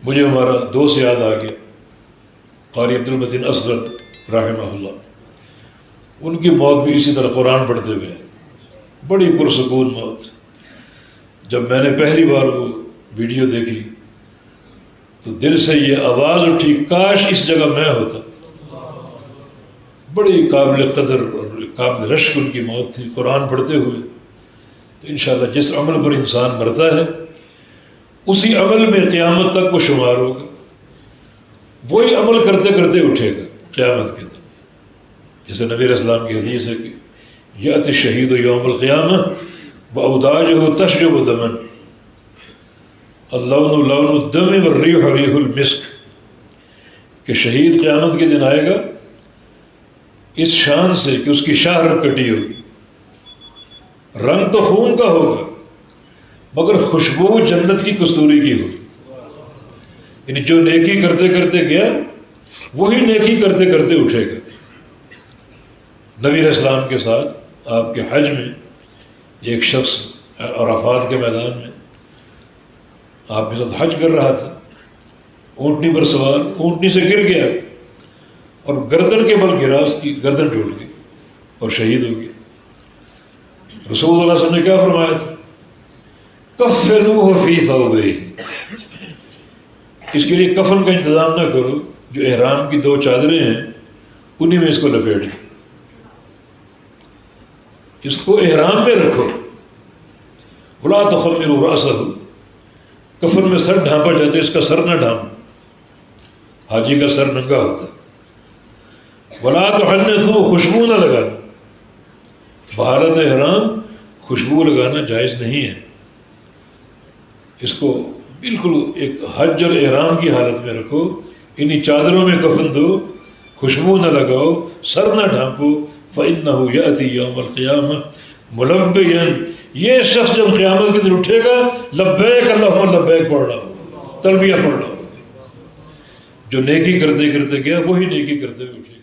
مجھے ہمارا دوست یاد آ گیا، قاری عبد المتین اصغر رحمہ اللہ، ان کی موت بھی اسی طرح قرآن پڑھتے ہوئے ہے، بڑی پرسکون موت۔ جب میں نے پہلی بار وہ ویڈیو دیکھی تو دل سے یہ آواز اٹھی، کاش اس جگہ میں ہوتا۔ بڑی قابل قدر اور قابل رشک ان کی موت تھی قرآن پڑھتے ہوئے۔ تو انشاءاللہ جس عمل پر انسان مرتا ہے اسی عمل میں قیامت تک وہ شمار ہوگا، وہی عمل کرتے کرتے اٹھے گا قیامت کے دن۔ جیسے نبی علیہ السلام کی حدیث ہے کہ یأتی الشہید یوم القیامہ وأوداجہ تشرب دما، اللون لون الدم والریح ریح المسک، کہ شہید قیامت کے دن آئے گا اس شان سے کہ اس کی شہرت کٹی ہوگی، رنگ تو خون کا ہوگا مگر خوشبو جنت کی کستوری کی ہوگی۔ یعنی جو نیکی کرتے کرتے گیا وہی نیکی کرتے کرتے اٹھے گا۔ نبی علیہ السلام کے ساتھ آپ کے حج میں ایک شخص عرفات کے میدان میں آپ کے ساتھ حج کر رہا تھا، اونٹنی پر سوار، اونٹنی سے گر گیا اور گردن کے بل گرا، اس کی گردن ٹوٹ گئی اور شہید ہو گیا۔ رسول اللہ صلی اللہ علیہ وسلم نے کیا فرمایا تھا؟ کفنوہ فی ثوبیہ، اس کے لیے کفن کا انتظام نہ کرو، جو احرام کی 2 چادریں ہیں انہی میں اس کو لپیٹ دو، اس کو احرام میں رکھو۔ ولا تخمروا رأسہ، کفن میں سر ڈھانپا جاتا ہے، اس کا سر نہ ڈھانپو، حاجی کا سر ننگا ہوتا ہے۔ ولا تحنثوا، خوشبو نہ لگانا، بحالت احرام خوشبو لگانا جائز نہیں ہے، اس کو بالکل ایک حج اور احرام کی حالت میں رکھو، انہی چادروں میں کفن دو، خوشبو نہ لگاؤ، سر نہ ڈھانپو۔ فَإِنَّهُ يَأْتِي يَوْمَ الْقِيَامَةِ مُلَبِّيًا، یہ شخص جب قیامت کے دن اٹھے گا لبیک اللہم لبیک پڑھ رہا ہوگا، تلبیہ پڑھ رہا ہوگا۔ جو نیکی کرتے کرتے گیا وہی نیکی کرتے ہوئے اٹھے گا۔